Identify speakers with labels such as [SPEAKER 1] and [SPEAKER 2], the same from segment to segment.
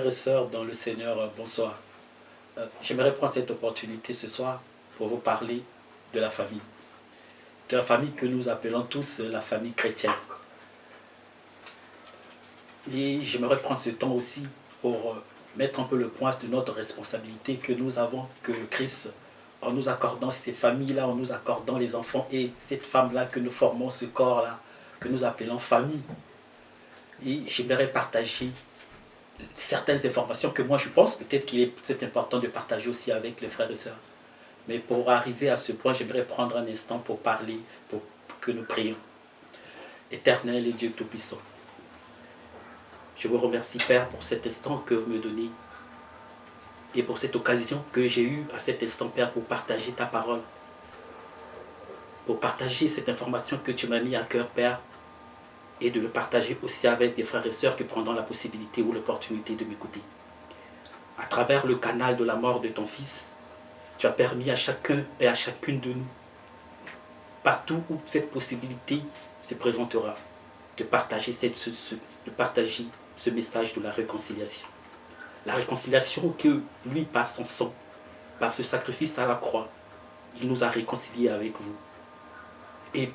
[SPEAKER 1] et sœurs dans le Seigneur, bonsoir. J'aimerais prendre cette opportunité ce soir pour vous parler de la famille. De la famille que nous appelons tous la famille chrétienne. Et j'aimerais prendre ce temps aussi pour mettre un peu le point de notre responsabilité que nous avons, que le Christ, en nous accordant ces familles-là, en nous accordant les enfants et cette femme-là que nous formons, ce corps-là, que nous appelons famille. Et j'aimerais partager certaines informations que moi je pense peut-être c'est important de partager aussi avec les frères et sœurs. Mais pour arriver à ce point, j'aimerais prendre un instant pour parler, pour que nous prions. Éternel et Dieu Tout-Puissant, je vous remercie Père pour cet instant que vous me donnez et pour cette occasion que j'ai eue à cet instant Père pour partager ta parole, pour partager cette information que tu m'as mis à cœur Père, et de le partager aussi avec des frères et sœurs qui prendront la possibilité ou l'opportunité de m'écouter. À travers le canal de la mort de ton Fils, tu as permis à chacun et à chacune de nous, partout où cette possibilité se présentera, de partager ce message de la réconciliation. La réconciliation que lui, par son sang, par ce sacrifice à la croix, il nous a réconciliés avec vous. Et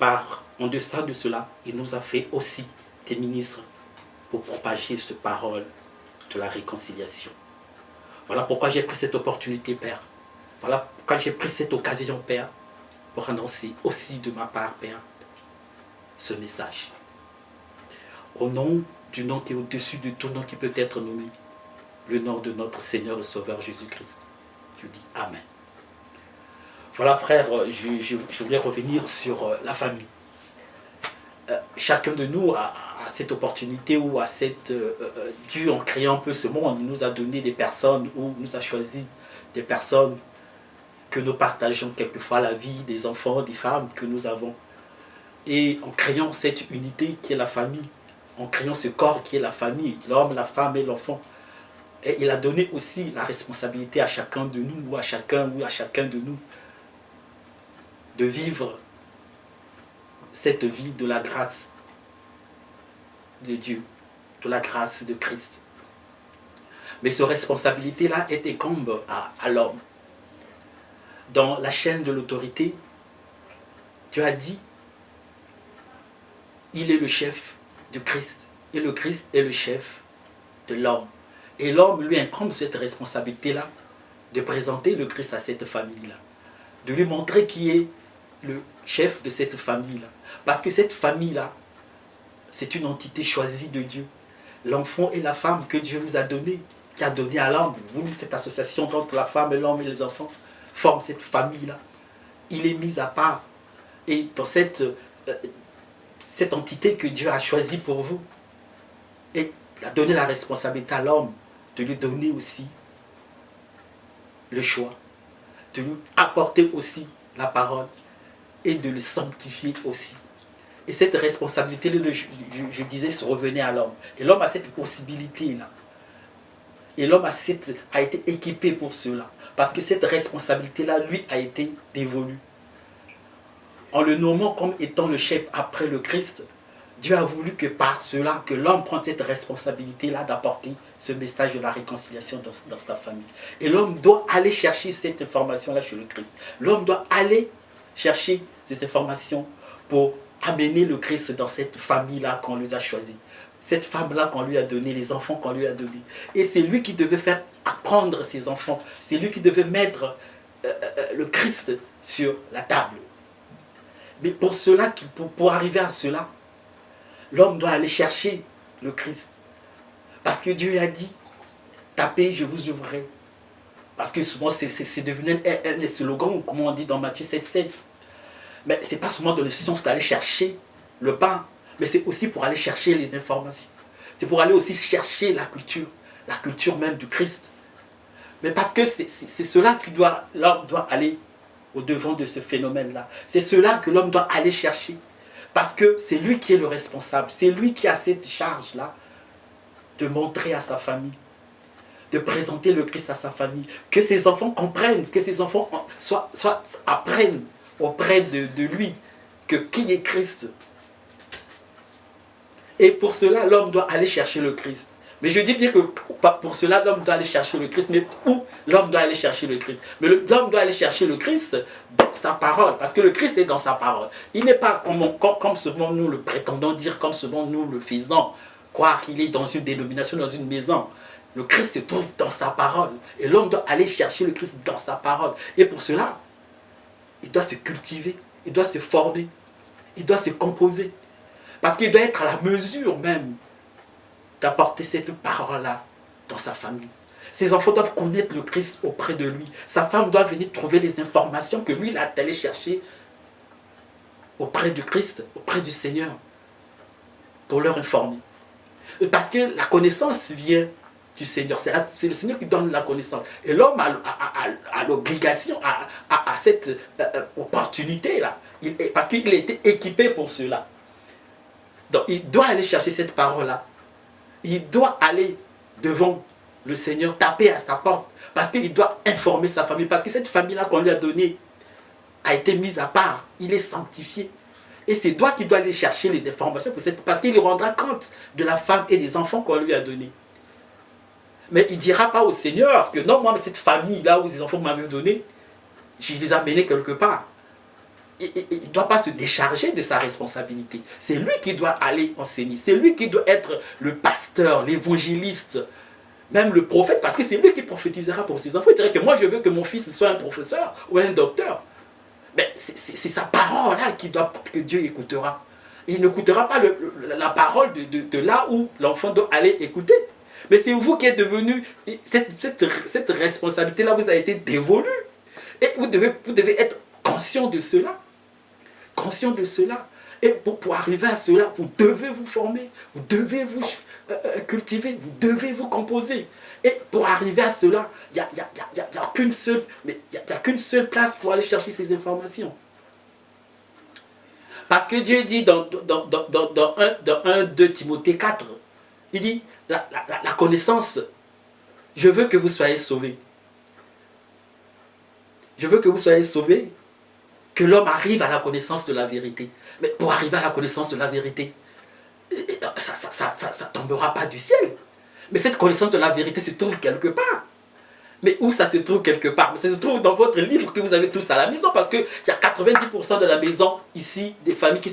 [SPEAKER 1] en deçà de cela, il nous a fait aussi des ministres pour propager cette parole de la réconciliation. Voilà pourquoi j'ai pris cette opportunité, Père. Voilà pourquoi j'ai pris cette occasion, Père, pour annoncer aussi de ma part, Père, ce message. Au nom du nom qui est au-dessus de tout nom qui peut être nommé, le nom de notre Seigneur et Sauveur Jésus-Christ. Je dis Amen. Voilà frère, je voulais revenir sur la famille. Chacun de nous a cette opportunité ou a cette... Dieu en créant un peu ce monde, nous a donné des personnes ou nous a choisi des personnes que nous partageons quelquefois la vie, des enfants, des femmes que nous avons. Et en créant cette unité qui est la famille, en créant ce corps qui est la famille, l'homme, la femme et l'enfant, et il a donné aussi la responsabilité à chacun de nous ou à chacun de nous de vivre cette vie de la grâce de Dieu, de la grâce de Christ. Mais cette responsabilité-là est incombe à l'homme. Dans la chaîne de l'autorité, Dieu a dit, il est le chef du Christ, et le Christ est le chef de l'homme. Et l'homme lui incombe cette responsabilité-là, de présenter le Christ à cette famille-là, de lui montrer qui est le chef de cette famille-là. Parce que cette famille-là, c'est une entité choisie de Dieu. L'enfant et la femme que Dieu vous a donné, qui a donné à l'homme, vous, cette association entre la femme et l'homme et les enfants, forme cette famille-là. Il est mis à part. Et dans cette entité que Dieu a choisie pour vous, et il a donné la responsabilité à l'homme de lui donner aussi le choix, de lui apporter aussi la parole, et de le sanctifier aussi. Et cette responsabilité, je disais, se revenait à l'homme. Et l'homme a cette possibilité-là. Et l'homme a été équipé pour cela. Parce que cette responsabilité-là, lui, a été dévolue. En le nommant comme étant le chef après le Christ, Dieu a voulu que par cela, que l'homme prenne cette responsabilité-là d'apporter ce message de la réconciliation dans sa famille. Et l'homme doit aller chercher cette information-là chez le Christ. L'homme doit aller chercher ces informations pour amener le Christ dans cette famille-là qu'on lui a choisie. Cette femme-là qu'on lui a donnée, les enfants qu'on lui a donnés. Et c'est lui qui devait faire apprendre ses enfants. C'est lui qui devait mettre le Christ sur la table. Mais pour cela, pour arriver à cela, l'homme doit aller chercher le Christ. Parce que Dieu a dit, tapez, je vous ouvrirai. Parce que souvent, c'est devenu un slogan, comme on dit dans Matthieu 7,7. Mais ce n'est pas seulement dans le sens d'aller chercher le pain, mais c'est aussi pour aller chercher les informations. C'est pour aller aussi chercher la culture même du Christ. Mais parce que c'est cela que l'homme doit aller au-devant de ce phénomène-là. C'est cela que l'homme doit aller chercher. Parce que c'est lui qui est le responsable. C'est lui qui a cette charge-là de montrer à sa famille, de présenter le Christ à sa famille, que ses enfants comprennent, que ses enfants apprennent auprès de lui que qui est Christ. Et pour cela, l'homme doit aller chercher le Christ. Mais je dis bien que pour cela, l'homme doit aller chercher le Christ. Mais où l'homme doit aller chercher le Christ? Mais l'homme doit aller chercher le Christ dans sa parole. Parce que le Christ est dans sa parole. Il n'est pas comme souvent nous le prétendons dire, comme souvent nous le faisons, croire qu'il est dans une dénomination, dans une maison. Le Christ se trouve dans sa parole. Et l'homme doit aller chercher le Christ dans sa parole. Et pour cela, il doit se cultiver, il doit se former, il doit se composer. Parce qu'il doit être à la mesure même d'apporter cette parole-là dans sa famille. Ses enfants doivent connaître le Christ auprès de lui. Sa femme doit venir trouver les informations que lui, il a allé chercher auprès du Christ, auprès du Seigneur, pour leur informer. Parce que la connaissance vient du Seigneur. C'est le Seigneur qui donne la connaissance. Et l'homme a l'obligation, a cette opportunité-là. Parce qu'il a été équipé pour cela. Donc, il doit aller chercher cette parole-là. Il doit aller devant le Seigneur, taper à sa porte. Parce qu'il doit informer sa famille. Parce que cette famille-là qu'on lui a donnée a été mise à part. Il est sanctifié. Et c'est toi qui dois aller chercher les informations. Parce qu'il rendra compte de la femme et des enfants qu'on lui a donnés. Mais il ne dira pas au Seigneur que non, moi, cette famille-là où ces enfants m'avaient donné, je les ai amenés quelque part. Il ne doit pas se décharger de sa responsabilité. C'est lui qui doit aller enseigner. C'est lui qui doit être le pasteur, l'évangéliste, même le prophète, parce que c'est lui qui prophétisera pour ses enfants. Il dirait que moi, je veux que mon fils soit un professeur ou un docteur. Mais c'est sa parole-là que Dieu écoutera. Il n'écoutera pas la parole de là où l'enfant doit aller écouter. Mais c'est vous qui êtes devenu, cette responsabilité-là vous a été dévolue. Et vous devez être conscient de cela. Conscient de cela. Et pour arriver à cela, vous devez vous former, vous devez vous cultiver, vous devez vous composer. Et pour arriver à cela, il n'y a qu'une seule place pour aller chercher ces informations. Parce que Dieu dit dans 1 Timothée 4, il dit, la connaissance, je veux que vous soyez sauvés. Je veux que vous soyez sauvés, que l'homme arrive à la connaissance de la vérité. Mais pour arriver à la connaissance de la vérité, ça ne tombera pas du ciel. Mais cette connaissance de la vérité se trouve quelque part. Mais où ça se trouve quelque part? Mais ça se trouve dans votre livre que vous avez tous à la maison. Parce qu'il y a 90% de la maison ici, des familles qui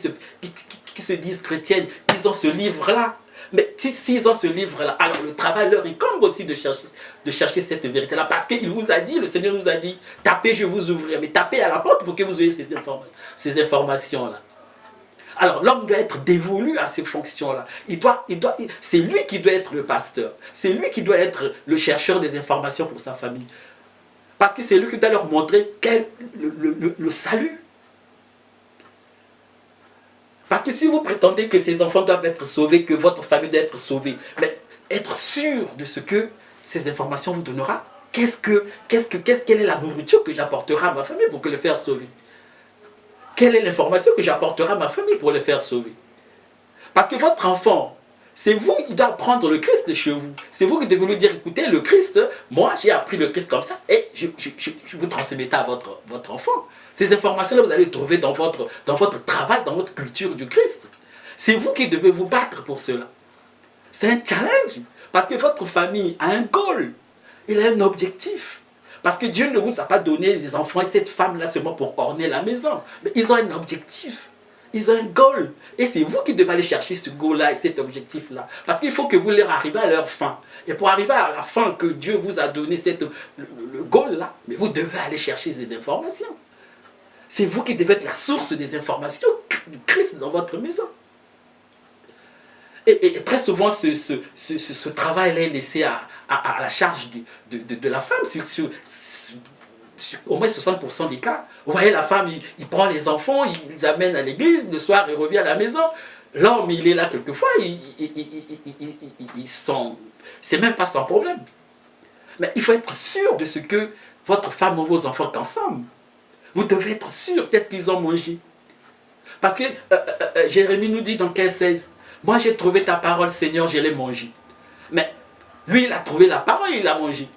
[SPEAKER 1] se disent chrétiennes, ils ont ce livre-là. Mais s'ils ont ce livre-là, alors le travail leur incombe aussi de chercher cette vérité-là. Parce qu'il vous a dit, le Seigneur nous a dit, tapez, je vous ouvrirai. Mais tapez à la porte pour que vous ayez ces informations-là. Alors l'homme doit être dévolu à ces fonctions-là. C'est lui qui doit être le pasteur. C'est lui qui doit être le chercheur des informations pour sa famille. Parce que c'est lui qui doit leur montrer le salut. Parce que si vous prétendez que ces enfants doivent être sauvés, que votre famille doit être sauvée, mais être sûr de ce que ces informations vous donnera, quelle est la nourriture que j'apporterai à ma famille pour le faire sauver? Quelle est l'information que j'apporterai à ma famille pour le faire sauver? Parce que votre enfant, c'est vous qui doit prendre le Christ de chez vous. C'est vous qui devez lui dire, écoutez, le Christ, moi j'ai appris le Christ comme ça, et je vous transmettez à votre enfant. Ces informations-là, vous allez les trouver dans votre travail, dans votre culture du Christ. C'est vous qui devez vous battre pour cela. C'est un challenge. Parce que votre famille a un goal. Il a un objectif. Parce que Dieu ne vous a pas donné des enfants et cette femme-là seulement pour orner la maison. Mais ils ont un objectif. Ils ont un goal. Et c'est vous qui devez aller chercher ce goal-là et cet objectif-là. Parce qu'il faut que vous leur arriviez à leur fin. Et pour arriver à la fin que Dieu vous a donné le goal-là, mais vous devez aller chercher ces informations. C'est vous qui devez être la source des informations du Christ dans votre maison. Et très souvent, ce travail-là est laissé à la charge de la femme. Sur au moins 60% des cas. Vous voyez, la femme, il prend les enfants, il les amène à l'église, le soir, il revient à la maison. L'homme, il est là quelquefois, c'est même pas son problème. Mais il faut être sûr de ce que votre femme ou vos enfants consomment. Vous devez être sûr qu'est-ce qu'ils ont mangé. Parce que Jérémie nous dit dans 15-16, moi j'ai trouvé ta parole Seigneur, je l'ai mangée. Mais lui il a trouvé la parole, il l'a mangée.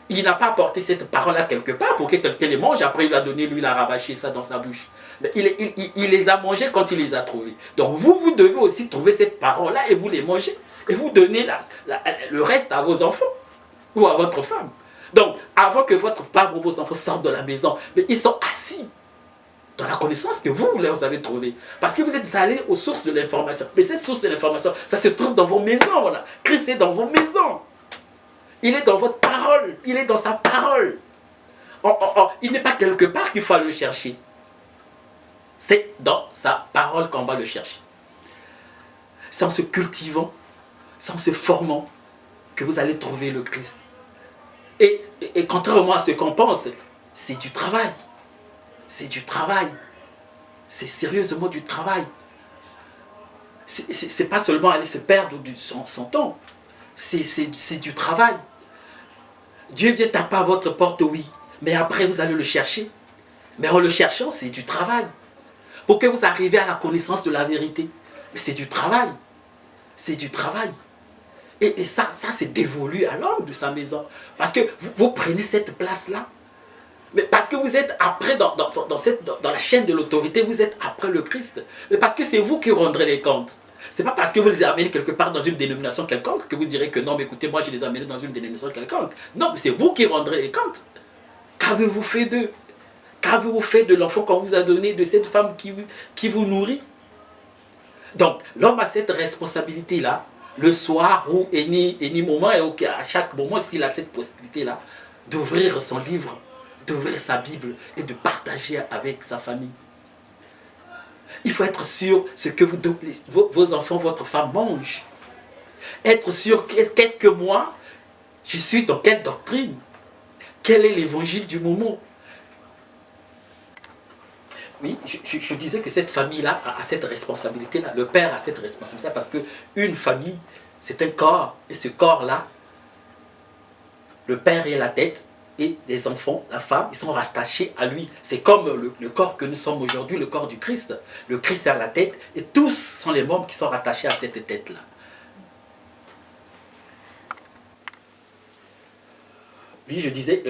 [SPEAKER 1] Il n'a pas apporté cette parole-là quelque part pour que quelqu'un les mange, après il a donné, lui il a rabâché ça dans sa bouche. Mais il les a mangés quand il les a trouvés. Donc vous devez aussi trouver cette parole-là et vous les mangez. Et vous donnez le reste à vos enfants ou à votre femme. Donc, avant que votre femme ou vos enfants sortent de la maison, mais ils sont assis dans la connaissance que vous leur avez trouvée. Parce que vous êtes allés aux sources de l'information. Mais cette source de l'information, ça se trouve dans vos maisons. Voilà. Christ est dans vos maisons. Il est dans votre parole. Il est dans sa parole. Il n'est pas quelque part qu'il faut aller le chercher. C'est dans sa parole qu'on va le chercher. C'est en se cultivant, c'est en se formant que vous allez trouver le Christ. Et contrairement à ce qu'on pense, c'est du travail. C'est du travail. C'est sérieusement du travail. C'est pas seulement aller se perdre son temps. C'est du travail. Dieu vient taper à votre porte, oui. Mais après, vous allez le chercher. Mais en le cherchant, c'est du travail. Pour que vous arriviez à la connaissance de la vérité. Mais c'est du travail. C'est du travail. Et ça c'est dévolu à l'homme de sa maison. Parce que vous prenez cette place-là. Mais parce que vous êtes après, dans la chaîne de l'autorité, vous êtes après le Christ. Mais parce que c'est vous qui rendrez les comptes. Ce n'est pas parce que vous les amenez quelque part dans une dénomination quelconque que vous direz que non, mais écoutez, moi je les ai amenés dans une dénomination quelconque. Non, mais c'est vous qui rendrez les comptes. Qu'avez-vous fait d'eux? Qu'avez-vous fait de l'enfant qu'on vous a donné, de cette femme qui vous nourrit? Donc, l'homme a cette responsabilité-là, le soir ou any moment, et à chaque moment, s'il a cette possibilité-là, d'ouvrir son livre, d'ouvrir sa Bible et de partager avec sa famille. Il faut être sûr ce que vos enfants, votre femme mangent. Être sûr, qu'est-ce que moi, je suis dans quelle doctrine? Quel est l'évangile du moment? Oui, je disais que cette famille-là a cette responsabilité-là. Le père a cette responsabilité parce qu'une famille, c'est un corps. Et ce corps-là, le père est la tête et les enfants, la femme, ils sont rattachés à lui. C'est comme le corps que nous sommes aujourd'hui, le corps du Christ. Le Christ est à la tête et tous sont les membres qui sont rattachés à cette tête-là. Oui, je disais,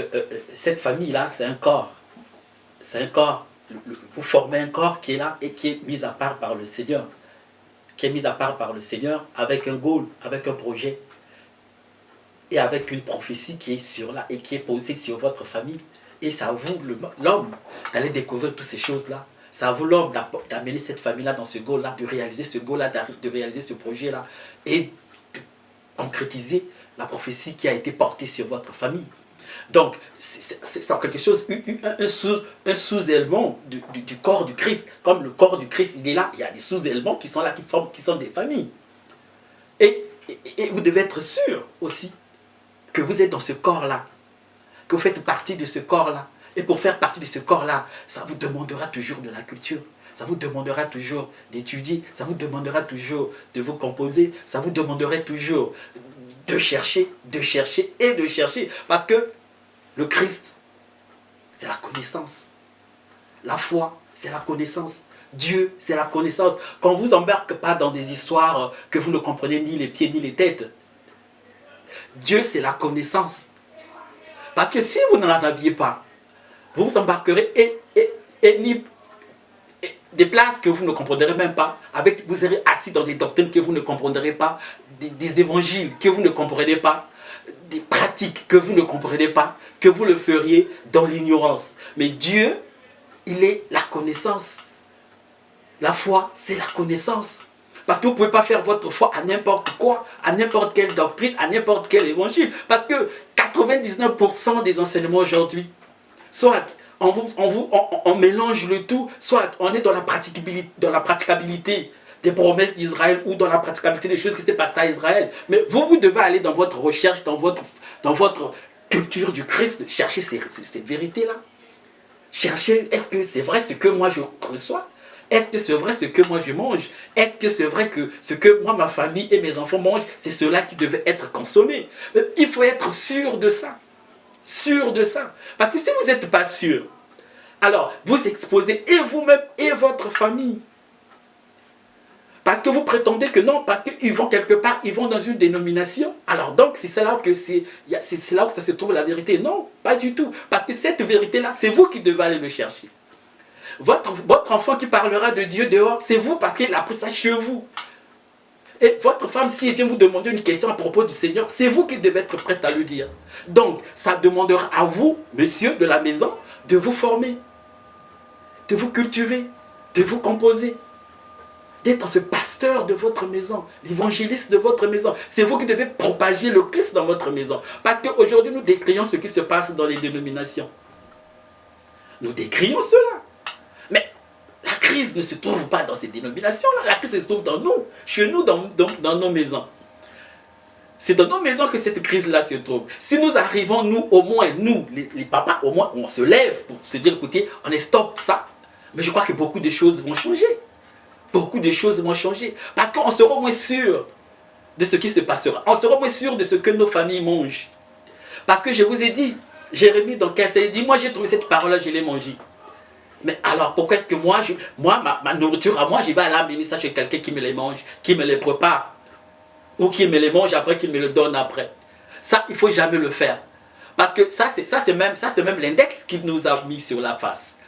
[SPEAKER 1] cette famille-là, c'est un corps. C'est un corps. Vous formez un corps qui est là et qui est mis à part par le Seigneur. Qui est mis à part par le Seigneur avec un goal, avec un projet. Et avec une prophétie qui est sur là et qui est posée sur votre famille. Et c'est à vous, l'homme, d'aller découvrir toutes ces choses-là. C'est à vous, l'homme, d'amener cette famille-là dans ce goal-là, de réaliser ce goal-là, de réaliser ce projet-là. Et de concrétiser la prophétie qui a été portée sur votre famille. Donc, c'est en quelque chose, un sous-élément du corps du Christ. Comme le corps du Christ, il est là, il y a des sous-éléments qui sont là, qui sont des familles. Et vous devez être sûr aussi que vous êtes dans ce corps-là, que vous faites partie de ce corps-là. Et pour faire partie de ce corps-là, ça vous demandera toujours de la culture. Ça vous demandera toujours d'étudier. Ça vous demandera toujours de vous composer. Ça vous demandera toujours de chercher et de chercher. Parce que le Christ, c'est la connaissance. La foi, c'est la connaissance. Dieu, c'est la connaissance. Qu'on ne vous embarque pas dans des histoires que vous ne comprenez ni les pieds ni les têtes. Dieu, c'est la connaissance. Parce que si vous n'en aviez pas, vous vous embarquerez et des places que vous ne comprendrez même pas. Vous serez assis dans des doctrines que vous ne comprendrez pas, des évangiles que vous ne comprenez pas, des pratiques que vous ne comprenez pas, que vous le feriez dans l'ignorance. Mais Dieu, il est la connaissance. La foi, c'est la connaissance. Parce que vous ne pouvez pas faire votre foi à n'importe quoi, à n'importe quelle doctrine, à n'importe quel évangile. Parce que 99% des enseignements aujourd'hui, soit on mélange le tout, soit on est dans la praticabilité des promesses d'Israël ou dans la praticabilité des choses qui s'est passées à Israël. Mais vous devez aller dans votre recherche, dans votre culture du Christ, chercher ces vérités-là. Chercher, est-ce que c'est vrai ce que moi je reçois? Est-ce que c'est vrai ce que moi je mange? Est-ce que c'est vrai que ce que moi, ma famille et mes enfants mangent, c'est cela qui devait être consommé? Mais il faut être sûr de ça. Sûr de ça. Parce que si vous n'êtes pas sûr, alors vous exposez et vous-même et votre famille. Parce que vous prétendez que non, parce qu'ils vont quelque part, ils vont dans une dénomination. Alors donc, c'est là que ça se trouve la vérité. Non, pas du tout. Parce que cette vérité-là, c'est vous qui devez aller le chercher. Votre enfant qui parlera de Dieu dehors, c'est vous parce qu'il a pris ça chez vous. Et votre femme, si elle vient vous demander une question à propos du Seigneur, c'est vous qui devez être prête à le dire. Donc, ça demandera à vous, monsieur de la maison, de vous former, de vous cultiver, de vous composer, d'être ce pasteur de votre maison, l'évangéliste de votre maison. C'est vous qui devez propager le Christ dans votre maison. Parce qu'aujourd'hui, nous décrions ce qui se passe dans les dénominations. Nous décrions cela. Mais la crise ne se trouve pas dans ces dénominations-là. La crise se trouve dans nous, chez nous, dans nos maisons. C'est dans nos maisons que cette crise-là se trouve. Si nous arrivons, nous, au moins, nous, les papas, au moins, on se lève pour se dire, écoutez, on est stop ça. Mais je crois que beaucoup de choses vont changer. Beaucoup de choses vont changer. Parce qu'on sera moins sûr de ce qui se passera. On sera moins sûr de ce que nos familles mangent. Parce que je vous ai dit, Jérémie dans 15, il dit, moi j'ai trouvé cette parole-là, je l'ai mangée. Mais alors, pourquoi est-ce que moi, ma nourriture à moi, je vais aller amener ça chez quelqu'un qui me les mange, qui me les prépare, ou qui me les mange après, qui me le donne après. Ça, il ne faut jamais le faire. Parce que ça, c'est même l'index qu'il nous a mis sur la face.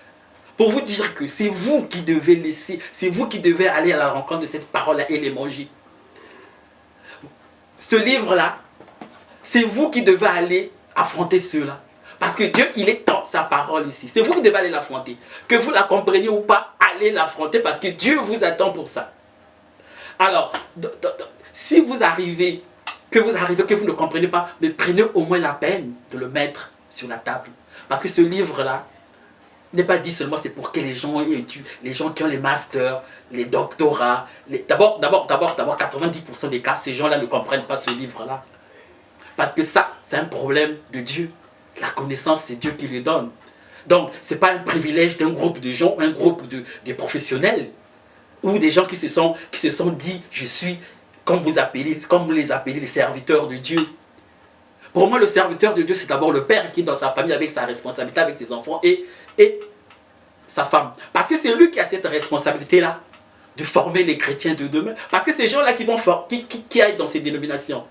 [SPEAKER 1] Pour vous dire que c'est vous qui devez laisser, c'est vous qui devez aller à la rencontre de cette parole-là et les manger. Ce livre-là, c'est vous qui devez aller affronter cela. Parce que Dieu, il est dans sa parole ici. C'est vous qui devez aller l'affronter. Que vous la compreniez ou pas, allez l'affronter parce que Dieu vous attend pour ça. Alors, si vous arrivez, que vous ne comprenez pas, mais prenez au moins la peine de le mettre sur la table. Parce que ce livre-là n'est pas dit seulement c'est pour que les gens étudient, les gens qui ont les masters, les doctorats. D'abord, 90% des cas, ces gens-là ne comprennent pas ce livre-là. Parce que ça, c'est un problème de Dieu. La connaissance, c'est Dieu qui les donne. Donc, ce n'est pas un privilège d'un groupe de gens, un groupe de professionnels, ou des gens qui se sont dit, je suis, comme vous les appelez, les serviteurs de Dieu. Pour moi, le serviteur de Dieu, c'est d'abord le père qui est dans sa famille avec sa responsabilité, avec ses enfants et sa femme. Parce que c'est lui qui a cette responsabilité-là de former les chrétiens de demain. Parce que ces gens-là qui aillent dans ces dénominations,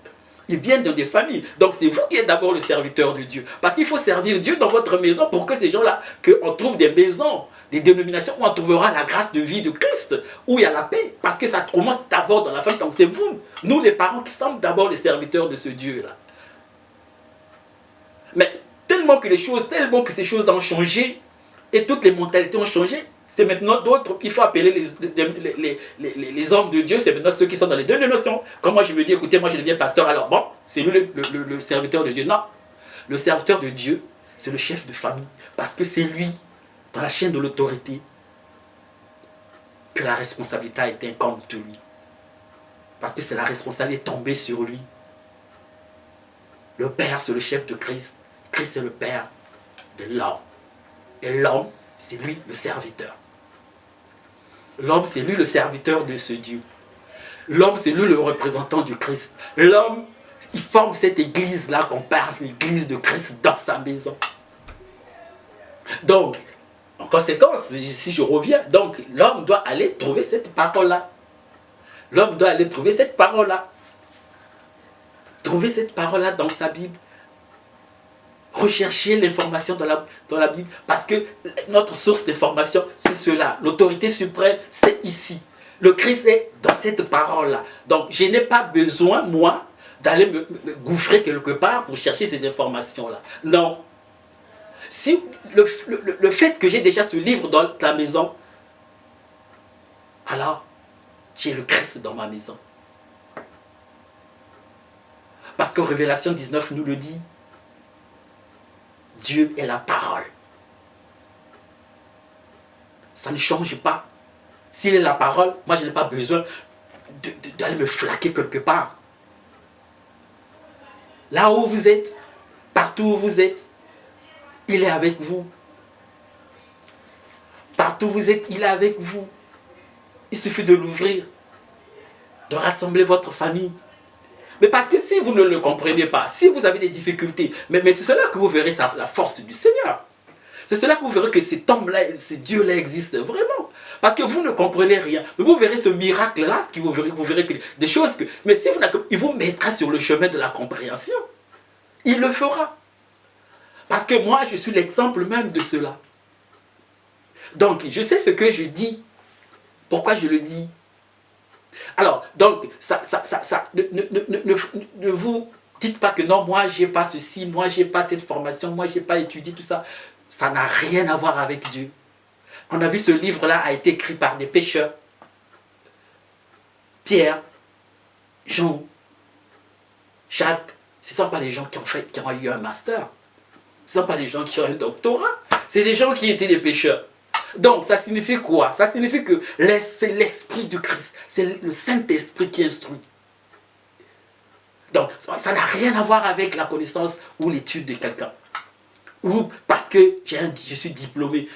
[SPEAKER 1] ils viennent dans des familles. Donc c'est vous qui êtes d'abord le serviteur de Dieu. Parce qu'il faut servir Dieu dans votre maison pour que ces gens-là, qu'on trouve des maisons, des dénominations où on trouvera la grâce de vie de Christ, où il y a la paix. Parce que ça commence d'abord dans la famille. Donc c'est vous, nous les parents, qui sommes d'abord les serviteurs de ce Dieu-là. Mais tellement que ces choses ont changé, et toutes les mentalités ont changé, c'est maintenant d'autres, il faut appeler les hommes de Dieu, c'est maintenant ceux qui sont dans les dénominations. Comme moi je me dis, écoutez, moi je deviens pasteur, alors bon, c'est lui le serviteur de Dieu. Non, le serviteur de Dieu, c'est le chef de famille. Parce que c'est lui, dans la chaîne de l'autorité, que la responsabilité a été incombe de lui. Parce que c'est la responsabilité tombée sur lui. Le Père, c'est le chef de Christ. Christ, c'est le Père de l'homme. Et l'homme, c'est lui le serviteur. L'homme, c'est lui le serviteur de ce Dieu. L'homme, c'est lui le représentant du Christ. L'homme, il forme cette église-là qu'on parle, l'église de Christ dans sa maison. Donc, en conséquence, si je reviens, donc l'homme doit aller trouver cette parole-là. L'homme doit aller trouver cette parole-là. Trouver cette parole-là dans sa Bible. Rechercher l'information dans la Bible. Parce que notre source d'information, c'est cela. L'autorité suprême, c'est ici. Le Christ est dans cette parole-là. Donc, je n'ai pas besoin, moi, d'aller me gouffrer quelque part pour chercher ces informations-là. Non. Si le fait que j'ai déjà ce livre dans la maison, alors, j'ai le Christ dans ma maison. Parce que Révélation 19 nous le dit. Dieu est la parole. Ça ne change pas. S'il est la parole, moi je n'ai pas besoin d'aller me flaquer quelque part. Là où vous êtes, partout où vous êtes, il est avec vous. Partout où vous êtes, il est avec vous. Il suffit de l'ouvrir, de rassembler votre famille. Mais parce que si vous ne le comprenez pas, si vous avez des difficultés, mais c'est cela que vous verrez la force du Seigneur. C'est cela que vous verrez que cet homme-là, ce Dieu-là existe vraiment. Parce que vous ne comprenez rien. Mais vous verrez ce miracle-là, vous verrez que des choses que... Mais si vous n'avez, il vous mettra sur le chemin de la compréhension. Il le fera. Parce que moi, je suis l'exemple même de cela. Donc, je sais ce que je dis. Pourquoi je le dis? Alors, donc, ne vous dites pas que non, moi, j'ai pas ceci, moi, j'ai pas cette formation, moi, j'ai pas étudié tout ça. Ça n'a rien à voir avec Dieu. On a vu ce livre-là a été écrit par des pécheurs. Pierre, Jean, Jacques, ce ne sont pas des gens qui ont eu un master. Ce ne sont pas des gens qui ont un doctorat. C'est des gens qui étaient des pécheurs. Donc, ça signifie quoi? Ça signifie que c'est l'Esprit du Christ. C'est le Saint-Esprit qui instruit. Donc, ça n'a rien à voir avec la connaissance ou l'étude de quelqu'un. Ou parce que je suis diplômé.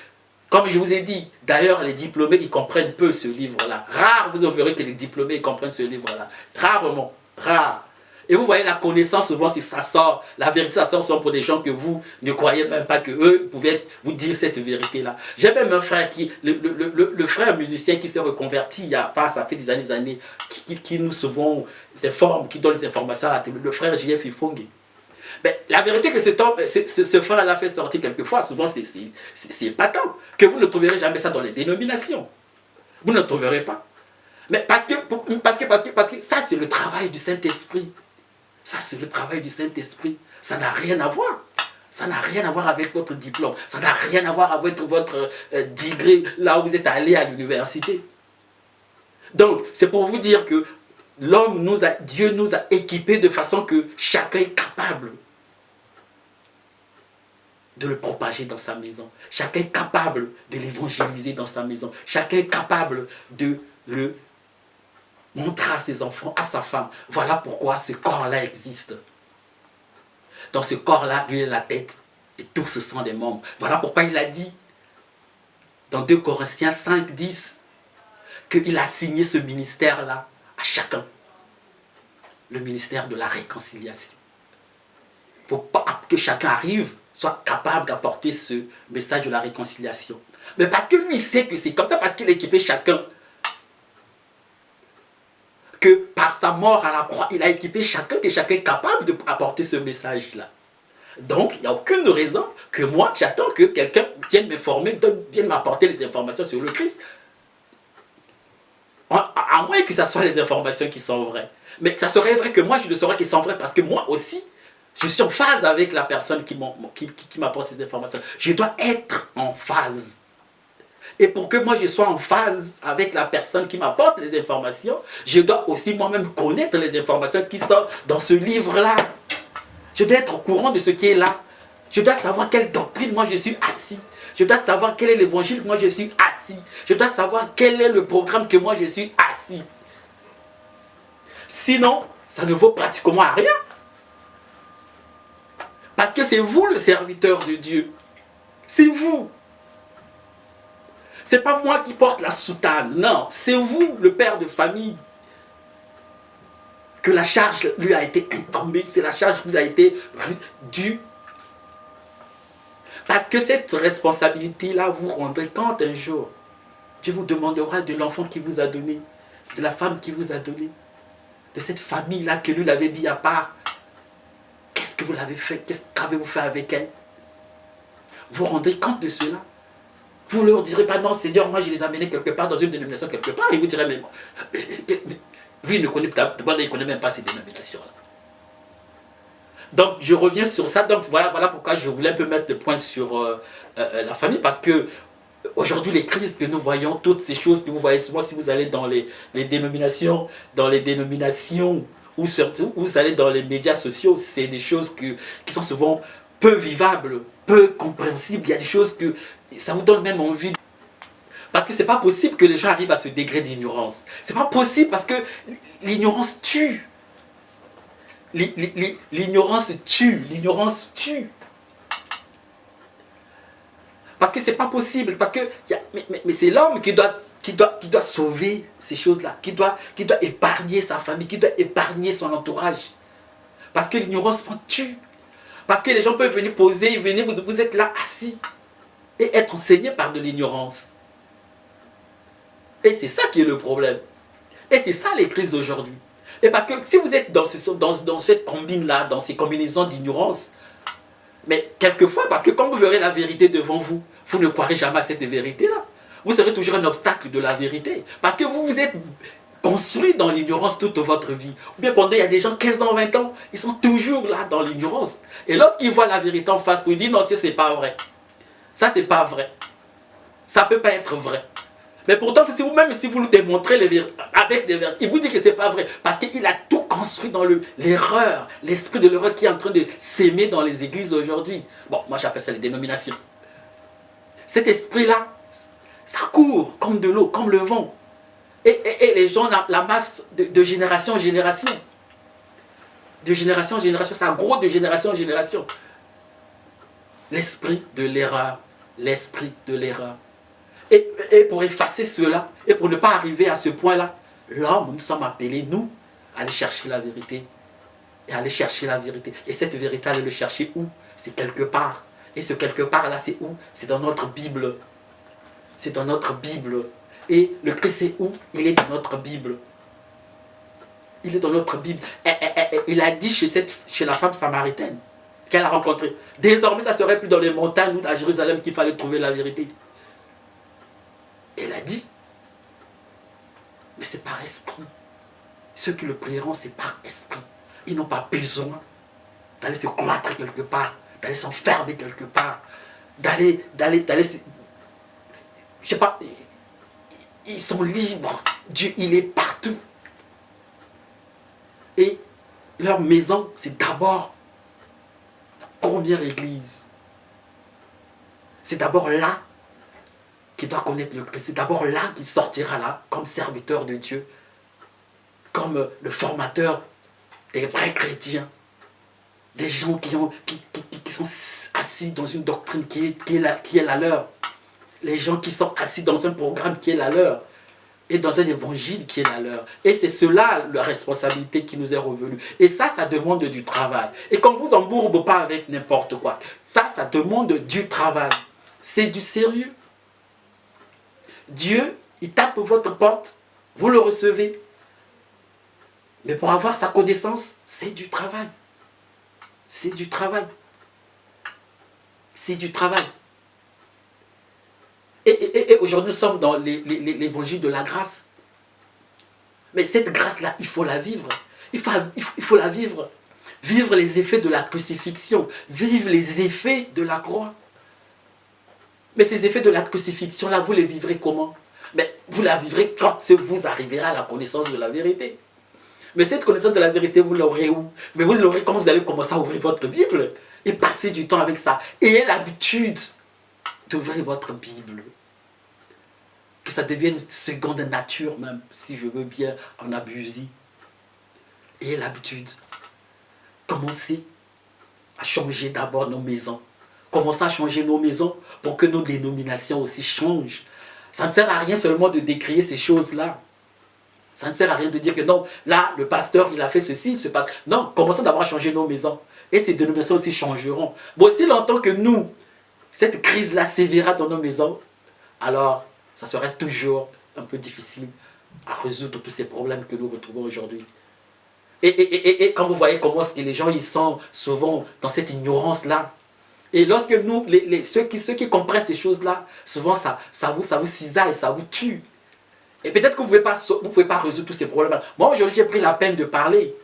[SPEAKER 1] Comme je vous ai dit, d'ailleurs, les diplômés, ils comprennent peu ce livre-là. Rare, vous verrez que les diplômés ils comprennent ce livre-là. Rarement, rare. Et vous voyez, la connaissance, souvent, ça sort. La vérité, ça sort pour des gens que vous ne croyez même pas qu'eux pouvaient vous dire cette vérité-là. J'ai même un frère, le frère musicien qui s'est reconverti il y a pas, ça fait des années, qui nous souvent informe, qui donne les informations à la télé, le frère J.F. Ifongue. Mais la vérité que ce frère-là fait sortir quelquefois, souvent c'est épatant, que vous ne trouverez jamais ça dans les dénominations. Vous ne le trouverez pas. Mais parce que ça, c'est le travail du Saint-Esprit. Ça, c'est le travail du Saint-Esprit. Ça n'a rien à voir. Ça n'a rien à voir avec votre diplôme. Ça n'a rien à voir avec votre degré, là où vous êtes allé à l'université. Donc, c'est pour vous dire que Dieu nous a équipés de façon que chacun est capable de le propager dans sa maison. Chacun est capable de l'évangéliser dans sa maison. Chacun est capable de le montrer à ses enfants, à sa femme. Voilà pourquoi ce corps-là existe. Dans ce corps-là, lui est la tête et tous ce sont des membres. Voilà pourquoi il a dit dans 2 Corinthiens 5, 10 qu'il a signé ce ministère-là à chacun. Le ministère de la réconciliation. Il ne faut pas que chacun arrive, soit capable d'apporter ce message de la réconciliation. Mais parce que lui, il sait que c'est comme ça, parce qu'il a équipé chacun. Que par sa mort à la croix, il a équipé chacun, que chacun est capable d'apporter ce message-là. Donc, il n'y a aucune raison que moi, j'attends que quelqu'un vienne me former, vienne m'apporter les informations sur le Christ. À moins que ce soit les informations qui sont vraies. Mais ça serait vrai que moi, je ne saurais qu'elles sont vraies parce que moi aussi, je suis en phase avec la personne qui m'apporte ces informations. Je dois être en phase. Et pour que moi je sois en phase avec la personne qui m'apporte les informations, je dois aussi moi-même connaître les informations qui sont dans ce livre-là. Je dois être au courant de ce qui est là. Je dois savoir quelle doctrine moi je suis assis. Je dois savoir quel est l'évangile que moi je suis assis. Je dois savoir quel est le programme que moi je suis assis. Sinon, ça ne vaut pratiquement à rien. Parce que c'est vous le serviteur de Dieu. C'est vous. C'est pas moi qui porte la soutane. Non, c'est vous, le père de famille. Que la charge lui a été incombée. C'est la charge qui vous a été due. Parce que cette responsabilité-là vous rendrait compte un jour. Dieu vous demandera de l'enfant qui vous a donné, de la femme qui vous a donné, de cette famille-là que lui l'avait mis à part. Qu'est-ce que vous l'avez fait? Qu'est-ce qu'avez-vous fait avec elle? Vous vous rendez compte de cela? Vous ne leur direz pas, non Seigneur, moi je les ai amenés quelque part, dans une dénomination quelque part. Il vous dirait, mais lui il ne connaît pas, il ne connaît même pas ces dénominations-là. Donc je reviens sur ça. Donc voilà pourquoi je voulais un peu mettre le point sur la famille. Parce que aujourd'hui les crises que nous voyons, toutes ces choses que vous voyez souvent si vous allez dans les dénominations, ou surtout vous allez dans les médias sociaux, c'est des choses qui sont souvent peu vivables, peu compréhensibles. Il y a des choses que ça vous donne même envie. Parce que c'est pas possible que les gens arrivent à ce degré d'ignorance. C'est pas possible parce que l'ignorance tue. L'ignorance tue. L'ignorance tue. Parce que c'est pas possible. Parce que mais c'est l'homme qui doit sauver ces choses-là. Qui doit épargner sa famille. Qui doit épargner son entourage. Parce que l'ignorance tue. Parce que les gens peuvent venir poser, vous êtes là assis. Et être enseigné par de l'ignorance. Et c'est ça qui est le problème. Et c'est ça les crises d'aujourd'hui. Et parce que si vous êtes dans cette combine-là, dans ces combinaisons d'ignorance, mais quelquefois, parce que quand vous verrez la vérité devant vous, vous ne croirez jamais à cette vérité-là. Vous serez toujours un obstacle de la vérité. Parce que vous êtes construit dans l'ignorance toute votre vie. Ou bien pendant, il y a des gens, 15 ans, 20 ans, ils sont toujours là dans l'ignorance. Et lorsqu'ils voient la vérité en face, ils disent non, ça c'est pas vrai. Ça c'est pas vrai. Ça peut pas être vrai. Mais pourtant, si vous, même si vous le démontrez avec des versets, il vous dit que c'est pas vrai. Parce qu'il a tout construit dans l'erreur, l'esprit de l'erreur qui est en train de s'aimer dans les églises aujourd'hui. Bon, moi j'appelle ça les dénominations. Cet esprit-là, ça court comme de l'eau, comme le vent. Et les gens la masse de génération en génération. De génération en génération, ça gros de génération en génération. L'esprit de l'erreur. L'esprit de l'erreur. Et pour effacer cela, et pour ne pas arriver à ce point-là, l'homme, nous sommes appelés, nous, à aller chercher la vérité. Et aller chercher la vérité. Et cette vérité, aller le chercher où? C'est quelque part. Et ce quelque part-là, c'est où? C'est dans notre Bible. C'est dans notre Bible. Et le Christ, c'est où? Il est dans notre Bible. Il est dans notre Bible. Il a dit chez la femme samaritaine qu'elle a rencontrée. Désormais, ça ne serait plus dans les montagnes ou à Jérusalem qu'il fallait trouver la vérité. Elle a dit, mais c'est par esprit. Ceux qui le prieront, c'est par esprit. Ils n'ont pas besoin d'aller se cloîtrer quelque part, d'aller s'enfermer quelque part, d'aller, je sais pas, ils sont libres. Dieu, il est partout. Et leur maison, c'est d'abord la première église. C'est d'abord là qu'il doit connaître le Christ. C'est d'abord là qu'il sortira là, comme serviteur de Dieu, comme le formateur des vrais chrétiens, des gens qui sont assis dans une doctrine qui est la leur, les gens qui sont assis dans un programme qui est la leur, et dans un évangile qui est la leur. Et c'est cela la responsabilité qui nous est revenue. Et ça demande du travail. Et qu'on ne vous embourbe pas avec n'importe quoi. Ça demande du travail. C'est du sérieux. Dieu, il tape votre porte, vous le recevez. Mais pour avoir sa connaissance, c'est du travail. C'est du travail. C'est du travail. Et aujourd'hui, nous sommes dans l'évangile de la grâce. Mais cette grâce-là, il faut la vivre. Il faut la vivre. Vivre les effets de la crucifixion. Vivre les effets de la croix. Mais ces effets de la crucifixion-là, vous les vivrez comment? Mais vous la vivrez quand vous arriverez à la connaissance de la vérité. Mais cette connaissance de la vérité, vous l'aurez où? Mais vous l'aurez quand vous allez commencer à ouvrir votre Bible et passer du temps avec ça. Ayez l'habitude d'ouvrir votre Bible. Que ça devienne une seconde nature même, si je veux bien en abuser. Ayez l'habitude. Commencez à changer d'abord nos maisons. Commencez à changer nos maisons pour que nos dénominations aussi changent. Ça ne sert à rien seulement de décrier ces choses-là. Ça ne sert à rien de dire que non, là, le pasteur, il a fait ceci, il se passe. Non, commençons d'abord à changer nos maisons. Et ces dénominations aussi changeront. Bon, si longtemps que nous, cette crise-là sévira dans nos maisons, alors ça sera toujours un peu difficile à résoudre tous ces problèmes que nous retrouvons aujourd'hui. Et quand vous voyez comment les gens ils sont souvent dans cette ignorance-là, et lorsque nous, ceux qui comprennent ces choses-là, souvent ça vous cisaille, ça vous tue. Et peut-être que vous ne pouvez pas résoudre tous ces problèmes-là. Moi, aujourd'hui, j'ai pris la peine de parler.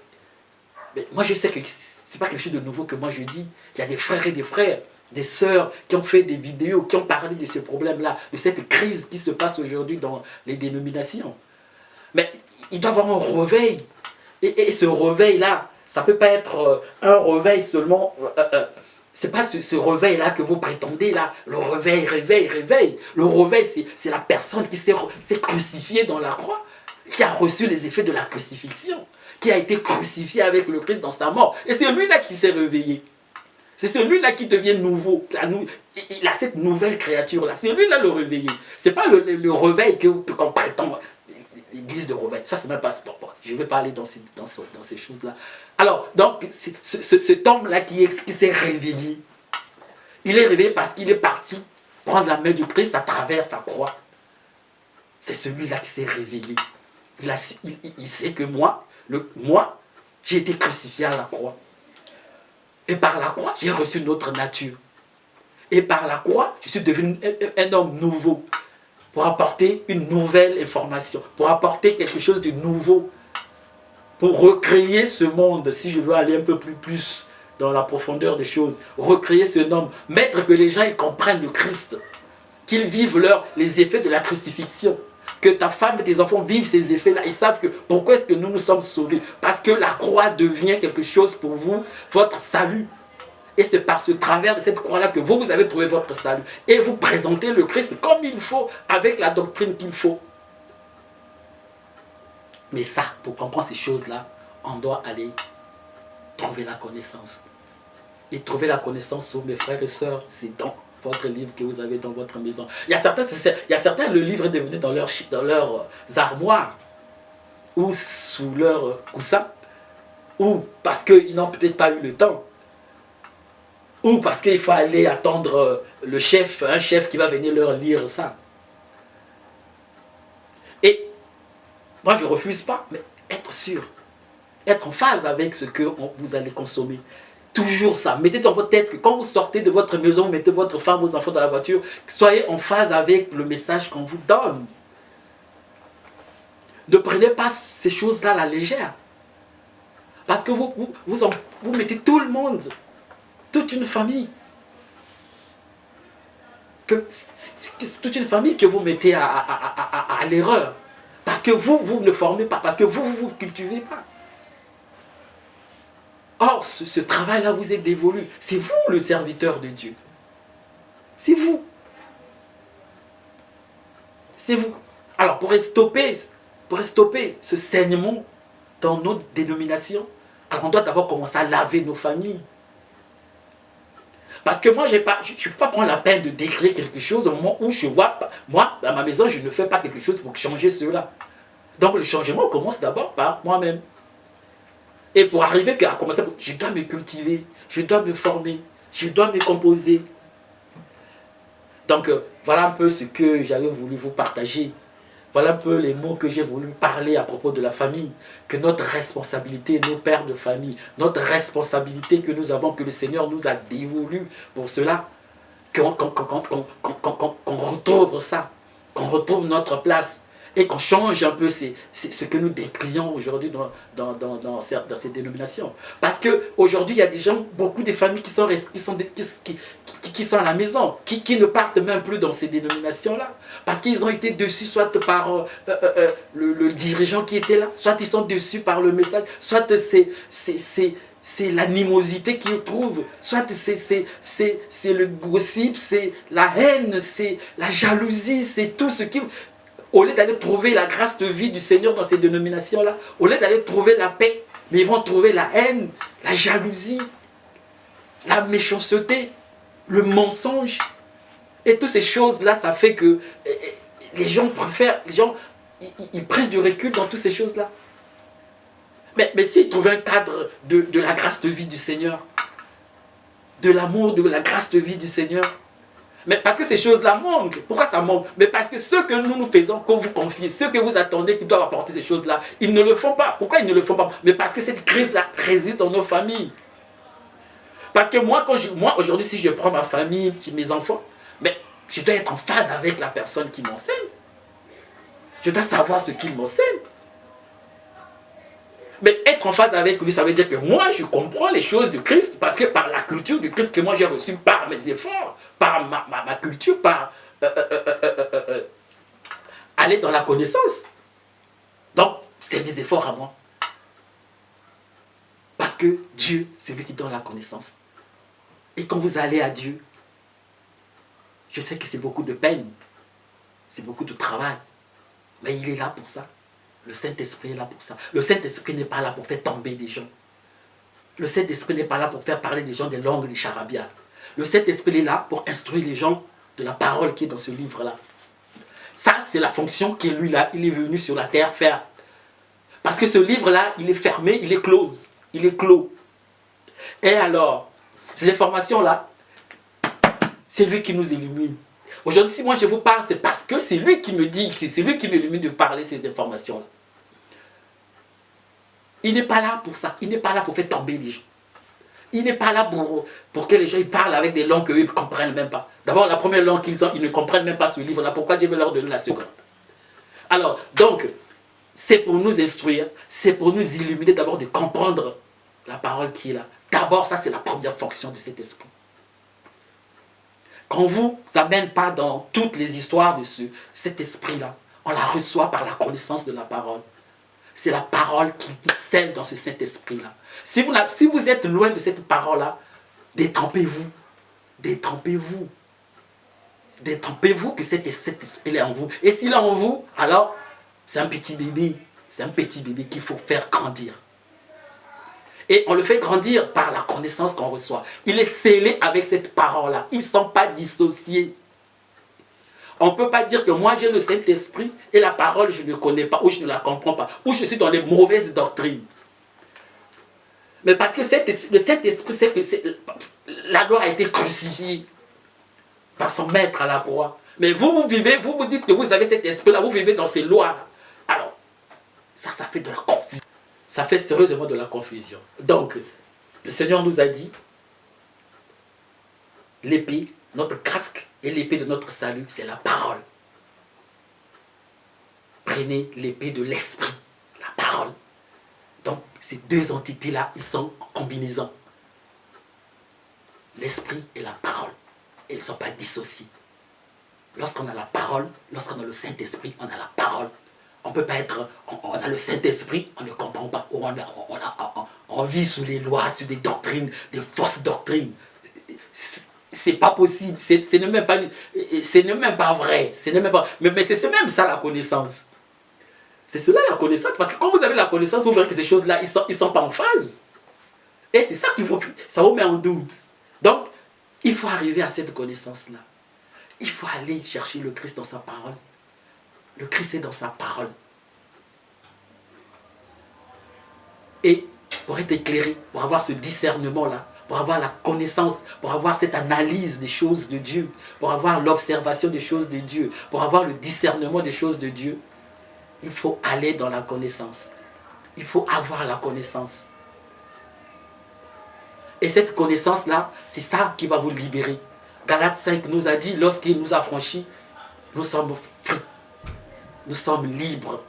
[SPEAKER 1] Mais moi, je sais que ce n'est pas quelque chose de nouveau que moi je dis. Il y a des frères et des frères, des sœurs qui ont fait des vidéos, qui ont parlé de ce problème-là, de cette crise qui se passe aujourd'hui dans les dénominations. Mais il doit y avoir un réveil. Et ce réveil-là, ça ne peut pas être un réveil seulement... Ce n'est pas ce réveil-là que vous prétendez, là. Le réveil. Le réveil, c'est la personne qui s'est crucifiée dans la croix, qui a reçu les effets de la crucifixion, qui a été crucifié avec le Christ dans sa mort. Et c'est lui-là qui s'est réveillé. C'est celui-là qui devient nouveau. Il a cette nouvelle créature-là. C'est lui-là le réveillé. Ce n'est pas le réveil qu'on prétend. L'église de réveil. Ça, c'est même pas sport. Je ne vais pas aller dans ces choses-là. Alors, donc, cet homme-là qui s'est réveillé, il est réveillé parce qu'il est parti prendre la main du Christ à travers sa croix. C'est celui-là qui s'est réveillé. Il sait que moi, j'ai été crucifié à la croix. Et par la croix, j'ai reçu une autre nature. Et par la croix, je suis devenu un homme nouveau. pour apporter une nouvelle information, pour apporter quelque chose de nouveau, pour recréer ce monde, si je veux aller un peu plus dans la profondeur des choses, recréer ce nom, mettre que les gens ils comprennent le Christ, qu'ils vivent les effets de la crucifixion, que ta femme et tes enfants vivent ces effets-là, ils savent que pourquoi est-ce que nous nous sommes sauvés, parce que la croix devient quelque chose pour vous, votre salut. Et c'est par ce travers de cette croix-là que vous avez trouvé votre salut. Et vous présentez le Christ comme il faut, avec la doctrine qu'il faut. Mais ça, pour comprendre ces choses-là, on doit aller trouver la connaissance. Et trouver la connaissance, mes frères et sœurs, c'est dans votre livre que vous avez dans votre maison. Il y a certains, le livre est devenu dans leurs armoires, ou sous leur coussin, ou parce qu'ils n'ont peut-être pas eu le temps, ou parce qu'il faut aller attendre un chef qui va venir leur lire ça. Et moi je ne refuse pas, mais être sûr, être en phase avec ce que vous allez consommer. Toujours ça. Mettez dans votre tête que quand vous sortez de votre maison, mettez votre femme, vos enfants dans la voiture, soyez en phase avec le message qu'on vous donne. Ne prenez pas ces choses-là à la légère. Parce que vous mettez tout le monde, toute une famille. Toute une famille que vous mettez à l'erreur. Parce que vous ne formez pas, parce que vous ne cultivez pas. Or, ce travail-là vous est dévolu. C'est vous le serviteur de Dieu. C'est vous. C'est vous. Alors, pour stopper ce saignement dans nos dénominations, alors on doit d'abord commencer à laver nos familles. Parce que moi, je ne peux pas prendre la peine de décrire quelque chose au moment où je vois, moi, dans ma maison, je ne fais pas quelque chose pour changer cela. Donc, le changement commence d'abord par moi-même. Et pour arriver à commencer, je dois me cultiver, je dois me former, je dois me composer. Donc, voilà un peu ce que j'avais voulu vous partager. Voilà un peu les mots que j'ai voulu parler à propos de la famille. Que notre responsabilité, nos pères de famille, notre responsabilité que nous avons, que le Seigneur nous a dévolue pour cela, qu'on retrouve ça, qu'on retrouve notre place. Et qu'on change un peu ce que nous décrions aujourd'hui dans ces dénominations. Parce qu'aujourd'hui, il y a des gens, beaucoup de familles qui sont à la maison, qui ne partent même plus dans ces dénominations-là. Parce qu'ils ont été déçus soit par le dirigeant qui était là, soit ils sont déçus par le message, soit c'est l'animosité qu'ils trouvent, soit c'est le gossip, c'est la haine, c'est la jalousie, c'est tout ce qui... Au lieu d'aller trouver la grâce de vie du Seigneur dans ces dénominations-là, au lieu d'aller trouver la paix, mais ils vont trouver la haine, la jalousie, la méchanceté, le mensonge. Et toutes ces choses-là, ça fait que les gens préfèrent, ils prennent du recul dans toutes ces choses-là. Mais s'ils trouvaient un cadre de la grâce de vie du Seigneur, de l'amour, de la grâce de vie du Seigneur, mais parce que ces choses-là manquent. Pourquoi ça manque? Mais parce que ceux que nous faisons, qu'on vous confie, ceux que vous attendez qui doivent apporter ces choses-là, ils ne le font pas. Pourquoi ils ne le font pas? Mais parce que cette crise-là réside dans nos familles. Parce que moi aujourd'hui, si je prends ma famille, mes enfants, mais je dois être en phase avec la personne qui m'enseigne. Je dois savoir ce qu'il m'enseigne. Mais être en phase avec lui, ça veut dire que moi, je comprends les choses du Christ, parce que par la culture du Christ que moi j'ai reçue, par mes efforts, par ma culture, par aller dans la connaissance. Donc, c'est mes efforts à moi. Parce que Dieu, c'est lui qui donne la connaissance. Et quand vous allez à Dieu, je sais que c'est beaucoup de peine, c'est beaucoup de travail, mais il est là pour ça. Le Saint-Esprit est là pour ça. Le Saint-Esprit n'est pas là pour faire tomber des gens. Le Saint-Esprit n'est pas là pour faire parler des gens des langues des charabia. Le Saint-Esprit est là pour instruire les gens de la parole qui est dans ce livre-là. Ça, c'est la fonction qu'il lui là, il est venu sur la terre faire. Parce que ce livre-là, il est fermé, il est close. Il est clos. Et alors, ces informations-là, c'est lui qui nous illumine. Aujourd'hui, si moi je vous parle, c'est parce que c'est lui qui me dit, c'est lui qui m'illumine de parler ces informations-là. Il n'est pas là pour ça. Il n'est pas là pour faire tomber les gens. Il n'est pas là pour que les gens ils parlent avec des langues qu'eux ne comprennent même pas. D'abord, la première langue qu'ils ont, ils ne comprennent même pas ce livre-là. Pourquoi Dieu veut leur donner la seconde? Alors, donc, c'est pour nous instruire, c'est pour nous illuminer d'abord de comprendre la parole qui est là. D'abord, ça c'est la première fonction de cet esprit. Qu'on ne vous amène pas dans toutes les histoires de cet esprit-là. On la reçoit par la connaissance de la parole. C'est la parole qui nous scelle dans ce Saint-Esprit-là. Si vous êtes loin de cette parole-là, détrempez-vous. Détrempez-vous. Détrempez-vous que cet esprit-là est en vous. Et s'il est en vous, alors, c'est un petit bébé. C'est un petit bébé qu'il faut faire grandir. Et on le fait grandir par la connaissance qu'on reçoit. Il est scellé avec cette parole-là. Ils ne sont pas dissociés. On ne peut pas dire que moi j'ai le Saint-Esprit et la parole je ne connais pas ou je ne la comprends pas. Ou je suis dans les mauvaises doctrines. Mais parce que le Saint-Esprit, c'est que la loi a été crucifiée par son maître à la croix. Mais vous vivez, vous dites que vous avez cet esprit-là, vous vivez dans ces lois-là. Alors, ça fait de la confusion. Ça fait sérieusement de la confusion. Donc, le Seigneur nous a dit, l'épée, notre casque et l'épée de notre salut, c'est la parole. Prenez l'épée de l'esprit, la parole. Donc, ces deux entités-là, ils sont en combinaison. L'esprit et la parole. Ils ne sont pas dissociés. Lorsqu'on a la parole, lorsqu'on a le Saint-Esprit, on a la parole. On ne peut pas être... On a le Saint-Esprit, on ne comprend pas. Ou on vit sous les lois, sous des doctrines, des fausses doctrines. C'est pas possible. Ce n'est même pas vrai. Mais c'est même ça la connaissance. C'est cela la connaissance. Parce que quand vous avez la connaissance, vous verrez que ces choses-là, ils ne sont pas en phase. Et c'est ça ça vous met en doute. Donc, il faut arriver à cette connaissance-là. Il faut aller chercher le Christ dans sa parole. Le Christ est dans sa parole. Et pour être éclairé, pour avoir ce discernement-là, pour avoir la connaissance, pour avoir cette analyse des choses de Dieu, pour avoir l'observation des choses de Dieu, pour avoir le discernement des choses de Dieu, il faut aller dans la connaissance. Il faut avoir la connaissance. Et cette connaissance-là, c'est ça qui va vous libérer. Galates 5 nous a dit, lorsqu'il nous a franchis, nous sommes free. Nous sommes libres.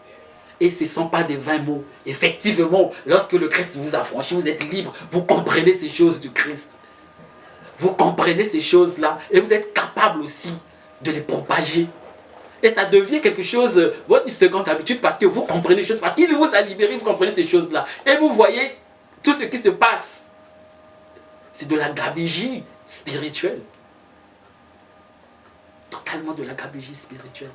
[SPEAKER 1] Et ce ne sont pas des vains mots. Effectivement, lorsque le Christ vous a franchi, vous êtes libre. Vous comprenez ces choses du Christ. Vous comprenez ces choses-là. Et vous êtes capable aussi de les propager. Et ça devient quelque chose, votre seconde habitude, parce que vous comprenez les choses. Parce qu'il vous a libéré, vous comprenez ces choses-là. Et vous voyez tout ce qui se passe. C'est de la gabegie spirituelle. Totalement de la gabegie spirituelle.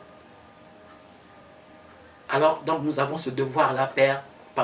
[SPEAKER 1] Alors, donc, nous avons ce devoir-là, Père,